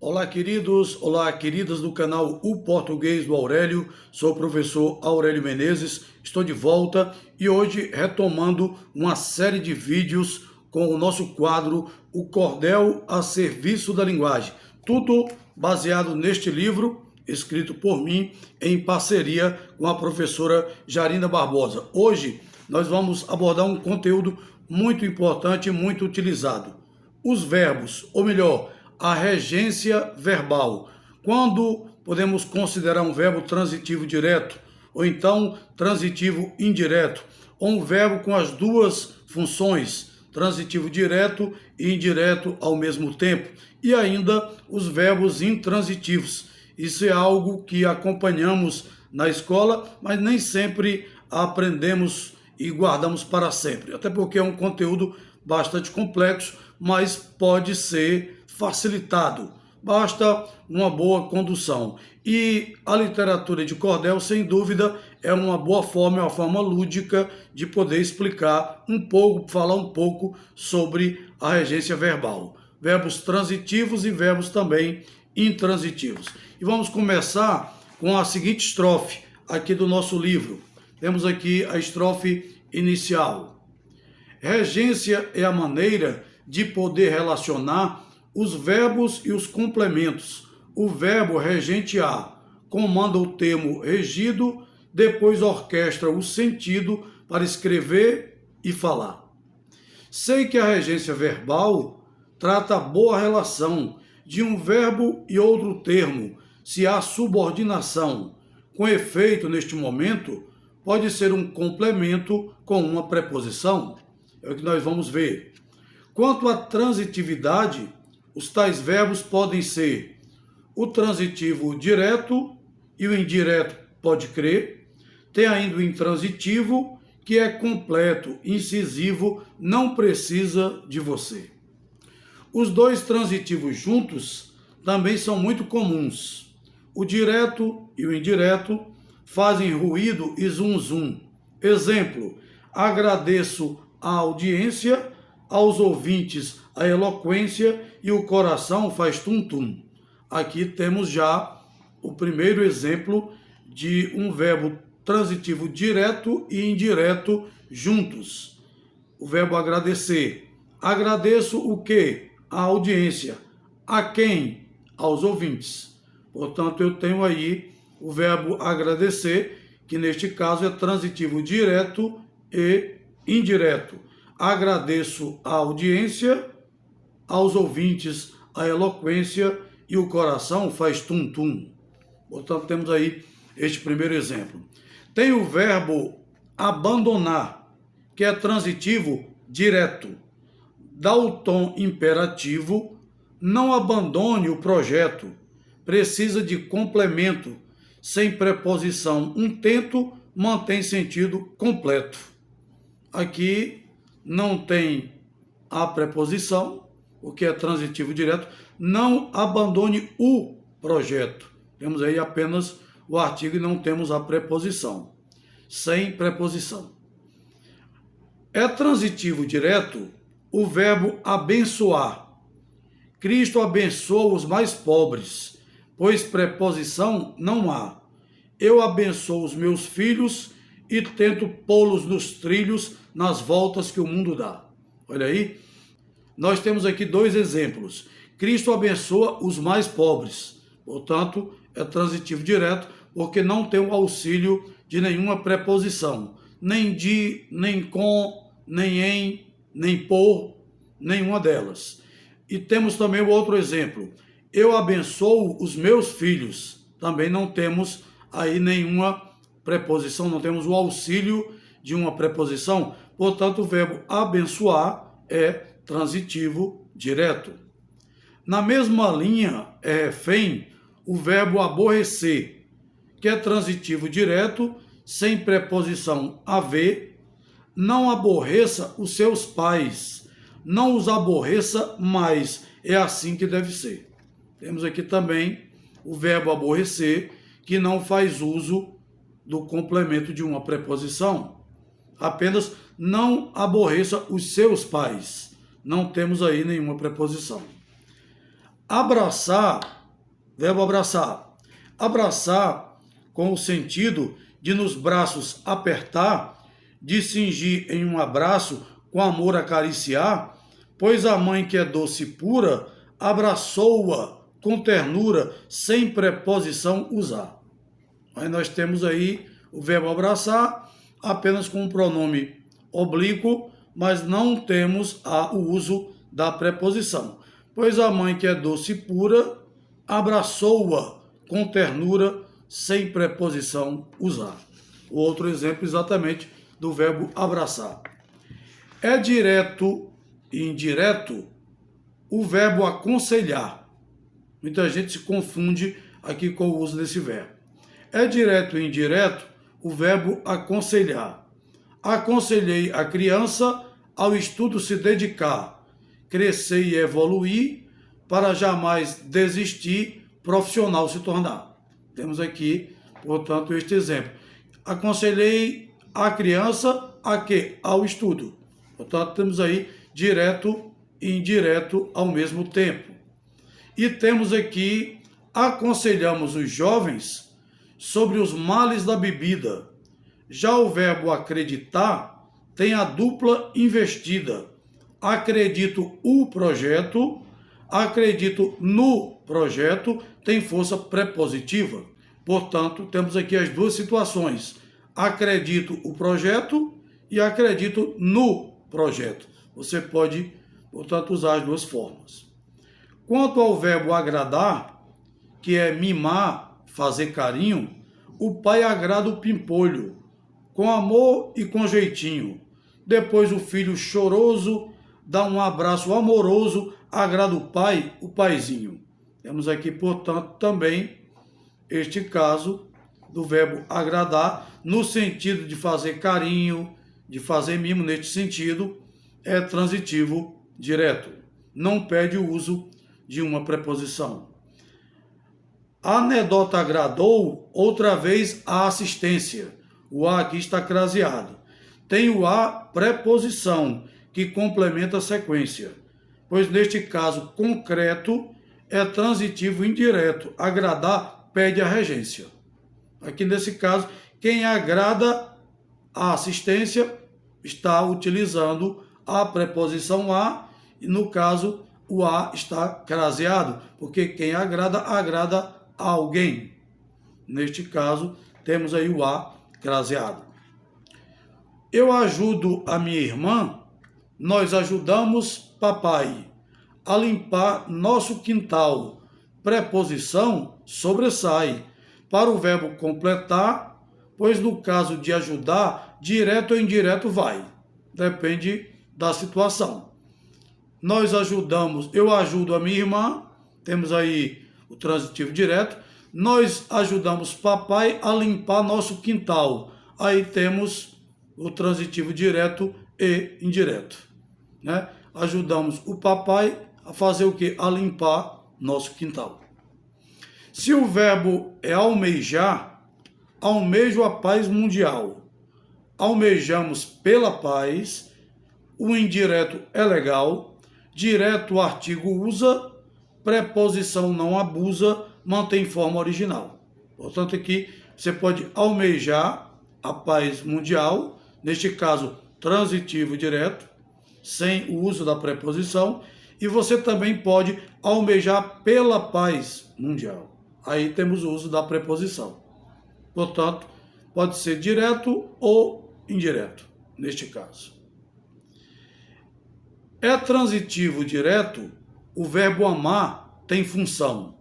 Olá, queridos, olá, queridas do canal O Português do Aurélio. Sou o professor Aurélio Menezes, estou de volta e hoje retomando uma série de vídeos com o nosso quadro O Cordel a Serviço da Linguagem. Tudo baseado neste livro, escrito por mim em parceria com a professora Jarina Barbosa. Hoje nós vamos abordar um conteúdo muito importante e muito utilizado. Os verbos, ou melhor, a regência verbal. Quando podemos considerar um verbo transitivo direto, ou então transitivo indireto, ou um verbo com as duas funções, transitivo direto e indireto ao mesmo tempo, e ainda os verbos intransitivos. Isso é algo que acompanhamos na escola, mas nem sempre aprendemos e guardamos para sempre, até porque é um conteúdo bastante complexo, mas pode ser facilitado, basta uma boa condução. E a literatura de cordel, sem dúvida, é uma boa forma, é uma forma lúdica de poder explicar um pouco, falar um pouco sobre a regência verbal. Verbos transitivos e verbos também intransitivos. E vamos começar com a seguinte estrofe aqui do nosso livro. Temos aqui a estrofe inicial. Regência é a maneira de poder relacionar os verbos e os complementos. O verbo regentear comanda o termo regido, depois orquestra o sentido para escrever e falar. Sei que a regência verbal trata a boa relação de um verbo e outro termo, se há subordinação. Com efeito, neste momento, pode ser um complemento com uma preposição. É o que nós vamos ver. Quanto à transitividade, os tais verbos podem ser o transitivo direto e o indireto pode crer. Tem ainda o intransitivo, que é completo, incisivo, não precisa de você. Os dois transitivos juntos também são muito comuns. O direto e o indireto fazem ruído e zum-zum. Exemplo, agradeço a audiência, aos ouvintes a eloquência e o coração faz tum-tum. Aqui temos já o primeiro exemplo de um verbo transitivo direto e indireto juntos. O verbo agradecer. Agradeço o quê? A audiência. A quem? Aos ouvintes. Portanto, eu tenho aí o verbo agradecer, que neste caso é transitivo direto e indireto. Agradeço a audiência, aos ouvintes a eloquência e o coração faz tum-tum. Portanto, temos aí este primeiro exemplo. Tem o verbo abandonar, que é transitivo direto. Dá o tom imperativo, não abandone o projeto. Precisa de complemento. Sem preposição, um tento mantém sentido completo. Aqui não tem a preposição, o que é transitivo direto. Não abandone o projeto. Temos aí apenas o artigo e não temos a preposição. Sem preposição. É transitivo direto o verbo abençoar. Cristo abençoa os mais pobres, pois preposição não há. Eu abençoo os meus filhos e tento pô-los nos trilhos, nas voltas que o mundo dá. Olha aí, nós temos aqui dois exemplos. Cristo abençoa os mais pobres, portanto, é transitivo direto, porque não tem o auxílio de nenhuma preposição, nem de, nem com, nem em, nem por, nenhuma delas. E temos também o outro exemplo. Eu abençoo os meus filhos, também não temos aí nenhuma preposição, não temos o auxílio de uma preposição, portanto, o verbo abençoar é transitivo direto. Na mesma linha é refém o verbo aborrecer, que é transitivo direto, sem preposição haver. Não aborreça os seus pais, não os aborreça mais, é assim que deve ser. Temos aqui também o verbo aborrecer, que não faz uso do complemento de uma preposição. Apenas não aborreça os seus pais. Não temos aí nenhuma preposição. Abraçar, verbo abraçar. Abraçar com o sentido de nos braços apertar, de cingir em um abraço, com amor acariciar, pois a mãe que é doce e pura, abraçou-a com ternura, sem preposição usar. Aí nós temos aí o verbo abraçar, apenas com um pronome oblíquo, mas não temos o uso da preposição. Pois a mãe que é doce e pura, abraçou-a com ternura, sem preposição usar. O outro exemplo exatamente do verbo abraçar. É direto e indireto o verbo aconselhar. Muita gente se confunde aqui com o uso desse verbo. É direto e indireto o verbo aconselhar. Aconselhei a criança ao estudo se dedicar, crescer e evoluir, para jamais desistir, profissional se tornar. Temos aqui, portanto, este exemplo. Aconselhei a criança a quê? Ao estudo. Portanto, temos aí direto e indireto ao mesmo tempo. E temos aqui, aconselhamos os jovens sobre os males da bebida. Já o verbo acreditar tem a dupla investida. Acredito o projeto, acredito no projeto, tem força prepositiva. Portanto, temos aqui as duas situações. Acredito o projeto e acredito no projeto. Você pode, portanto, usar as duas formas. Quanto ao verbo agradar, que é mimar, fazer carinho, o pai agrada o pimpolho, com amor e com jeitinho. Depois o filho choroso dá um abraço amoroso, agrada o pai, o paizinho. Temos aqui, portanto, também este caso do verbo agradar, no sentido de fazer carinho, de fazer mimo, neste sentido, é transitivo direto. Não pede o uso de uma preposição. A anedota agradou, outra vez a assistência. O a aqui está craseado. Tem o a preposição, que complementa a sequência, pois neste caso concreto é transitivo indireto. Agradar pede a regência. Aqui nesse caso, quem agrada a assistência está utilizando a preposição a, e no caso o a está craseado, porque quem agrada, agrada a alguém. Neste caso, temos aí o a craseado. Eu ajudo a minha irmã, nós ajudamos papai a limpar nosso quintal. Preposição sobressai para o verbo completar, pois no caso de ajudar, direto ou indireto vai. Depende da situação. Nós ajudamos, eu ajudo a minha irmã, temos aí o transitivo direto. Nós ajudamos papai a limpar nosso quintal. Aí temos o transitivo direto e indireto, né? Ajudamos o papai a fazer o quê? A limpar nosso quintal. Se o verbo é almejar, almejo a paz mundial. Almejamos pela paz. O indireto é legal. Direto o artigo usa. Preposição não abusa. Mantém forma original. Portanto, aqui você pode almejar a paz mundial. Neste caso, transitivo direto, sem o uso da preposição. E você também pode almejar pela paz mundial. Aí temos o uso da preposição. Portanto, pode ser direto ou indireto, neste caso. É transitivo direto, o verbo amar tem função.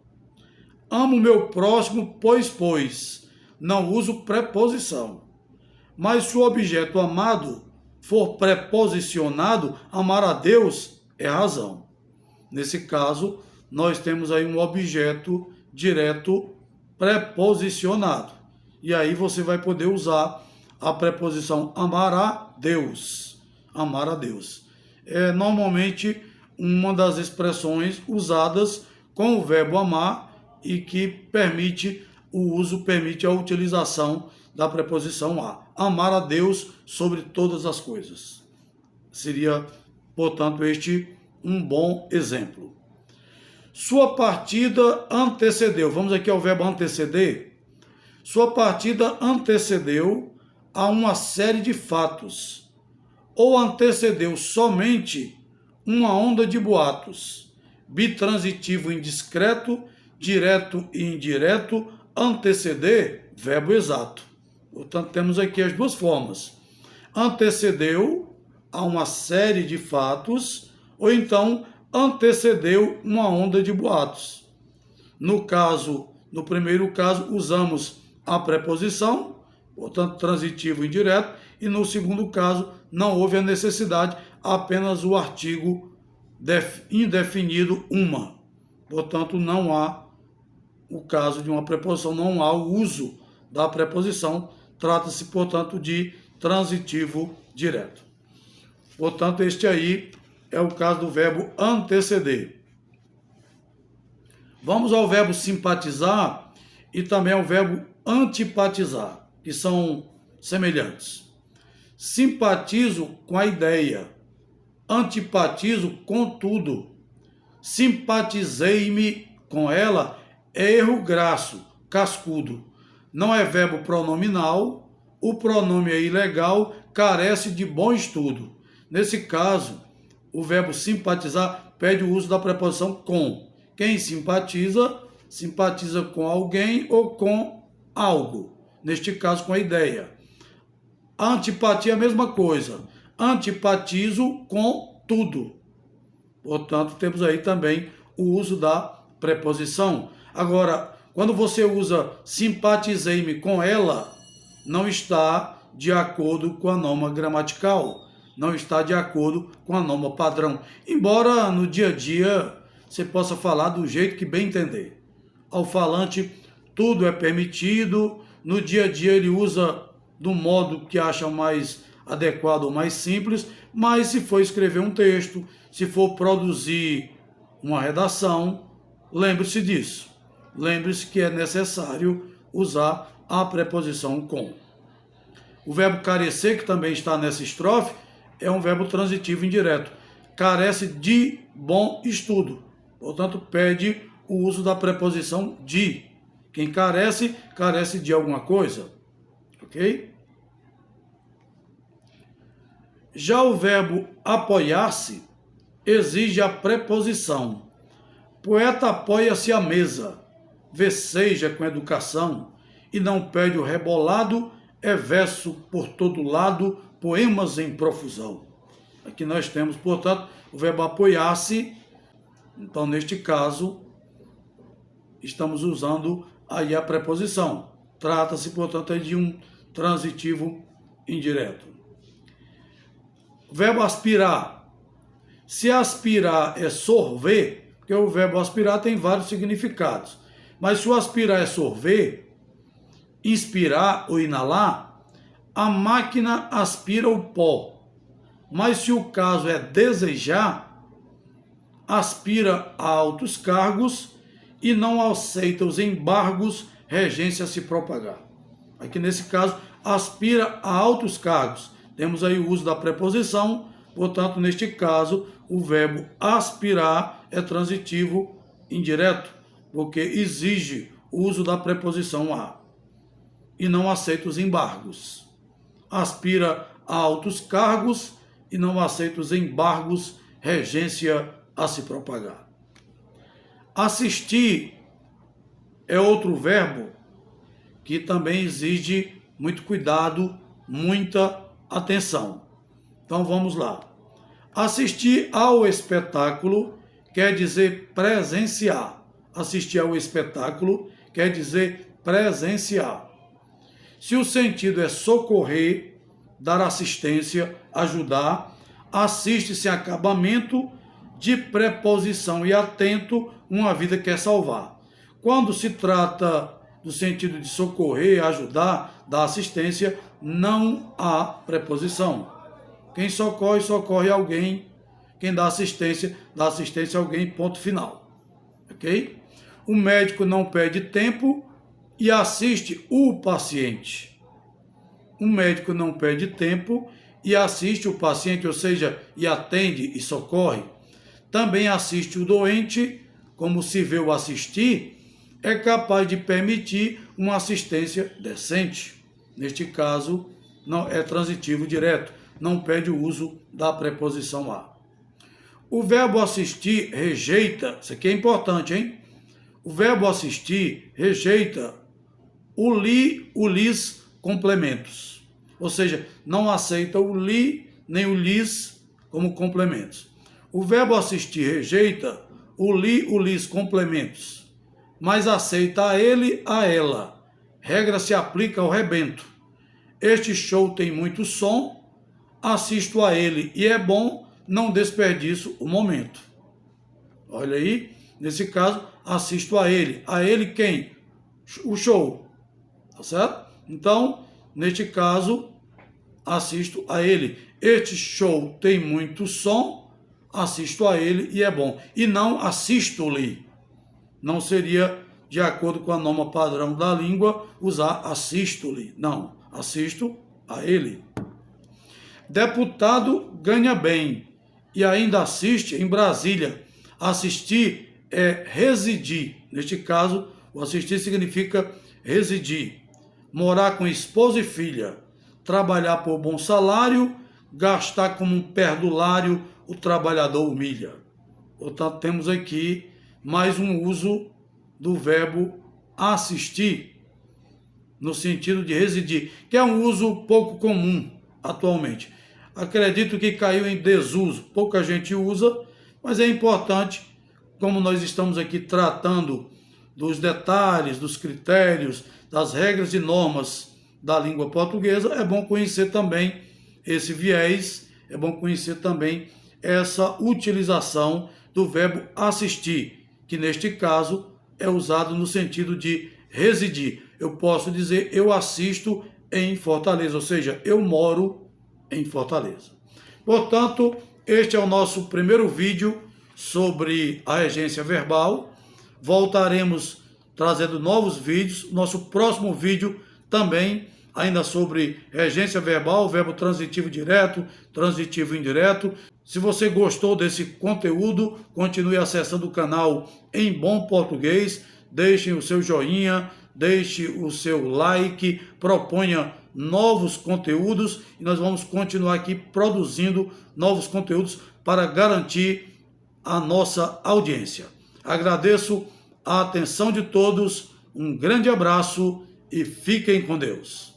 Amo meu próximo, pois, não uso preposição. Mas se o objeto amado for preposicionado, amar a Deus é razão. Nesse caso, nós temos aí um objeto direto preposicionado. E aí você vai poder usar a preposição amar a Deus. Amar a Deus. É normalmente uma das expressões usadas com o verbo amar e que permite a utilização da preposição a. Amar a Deus sobre todas as coisas. Seria, portanto, este um bom exemplo. Sua partida antecedeu. Vamos aqui ao verbo anteceder. Sua partida antecedeu a uma série de fatos, ou antecedeu somente uma onda de boatos. Bitransitivo indiscreto, direto e indireto, anteceder, verbo exato. Portanto, temos aqui as duas formas. Antecedeu a uma série de fatos, ou então antecedeu uma onda de boatos. No primeiro caso, usamos a preposição, portanto, transitivo indireto, e no segundo caso, não houve a necessidade, apenas o artigo indefinido uma. Portanto, não há o caso de uma preposição, não há o uso da preposição, trata-se, portanto, de transitivo direto. Portanto, este aí é o caso do verbo anteceder. Vamos ao verbo simpatizar e também ao verbo antipatizar, que são semelhantes. Simpatizo com a ideia, antipatizo com tudo. Simpatizei-me com ela é erro grasso, cascudo. Não é verbo pronominal, o pronome é ilegal, carece de bom estudo. Nesse caso, o verbo simpatizar pede o uso da preposição com. Quem simpatiza, simpatiza com alguém ou com algo. Neste caso, com a ideia. Antipatia é a mesma coisa. Antipatizo com tudo. Portanto, temos aí também o uso da preposição. Agora, quando você usa simpatizei-me com ela, não está de acordo com a norma gramatical, não está de acordo com a norma padrão. Embora no dia a dia você possa falar do jeito que bem entender. Ao falante, tudo é permitido, no dia a dia ele usa do modo que acha mais adequado ou mais simples, mas se for escrever um texto, se for produzir uma redação, lembre-se disso. Lembre-se que é necessário usar a preposição com. O verbo carecer, que também está nessa estrofe, é um verbo transitivo indireto. Carece de bom estudo. Portanto, pede o uso da preposição de. Quem carece, carece de alguma coisa. Ok? Já o verbo apoiar-se exige a preposição. Poeta apoia-se à mesa, veceja com educação, e não pede o rebolado, é verso por todo lado, poemas em profusão. Aqui nós temos, portanto, o verbo apoiar-se. Então, neste caso, estamos usando aí a preposição. Trata-se, portanto, de um transitivo indireto. Verbo aspirar. Se aspirar é sorver, porque o verbo aspirar tem vários significados, mas se o aspirar é sorver, inspirar ou inalar, a máquina aspira o pó. Mas se o caso é desejar, aspira a altos cargos e não aceita os embargos, regência a se propagar. Aqui nesse caso, aspira a altos cargos. Temos aí o uso da preposição, portanto, neste caso, o verbo aspirar é transitivo indireto, porque exige o uso da preposição a e não aceita os embargos. Aspira a altos cargos e não aceita os embargos, regência a se propagar. Assistir é outro verbo que também exige muito cuidado, muita atenção. Então vamos lá. Assistir ao espetáculo quer dizer presenciar. Assistir ao espetáculo quer dizer presenciar. Se o sentido é socorrer, dar assistência, ajudar, assiste-se a acabamento de preposição e atento, uma vida quer salvar. Quando se trata do sentido de socorrer, ajudar, dar assistência, não há preposição. Quem socorre, socorre alguém. Quem dá assistência a alguém, ponto final. Ok? O médico não perde tempo e assiste o paciente. O médico não perde tempo e assiste o paciente, ou seja, e atende e socorre. Também assiste o doente como se vê ou assistir, é capaz de permitir uma assistência decente. Neste caso, não é transitivo direto, não pede o uso da preposição a. O verbo assistir rejeita, isso aqui é importante, hein? O verbo assistir rejeita o li, o lis complementos. Ou seja, não aceita o li nem o lis como complementos. O verbo assistir rejeita o li, o lis complementos, mas aceita a ele, a ela. Regra se aplica ao rebento. Este show tem muito som, assisto a ele e é bom, não desperdiço o momento. Olha aí, nesse caso, assisto a ele. A ele quem? O show. Tá certo? Então, neste caso, assisto a ele. Este show tem muito som, assisto a ele e é bom. E não assisto-lhe. Não seria, de acordo com a norma padrão da língua, usar assisto-lhe. Não, assisto a ele. Deputado ganha bem e ainda assiste em Brasília. Assistir é residir. Neste caso, o assistir significa residir. Morar com esposa e filha. Trabalhar por bom salário. Gastar como um perdulário, o trabalhador humilha. Portanto, temos aqui mais um uso do verbo assistir, no sentido de residir, que é um uso pouco comum atualmente. Acredito que caiu em desuso, pouca gente usa, mas é importante, como nós estamos aqui tratando dos detalhes, dos critérios, das regras e normas da língua portuguesa, é bom conhecer também esse viés, é bom conhecer também essa utilização do verbo assistir, que neste caso é usado no sentido de residir. Eu posso dizer eu assisto em Fortaleza, ou seja, eu moro em Fortaleza. Portanto, este é o nosso primeiro vídeo sobre a regência verbal. Voltaremos trazendo novos vídeos. Nosso próximo vídeo também ainda sobre regência verbal, verbo transitivo direto, transitivo indireto. Se você gostou desse conteúdo, continue acessando o canal Em Bom Português. Deixem o seu joinha, deixe o seu like, proponha novos conteúdos e nós vamos continuar aqui produzindo novos conteúdos para garantir a nossa audiência. Agradeço a atenção de todos, um grande abraço e fiquem com Deus.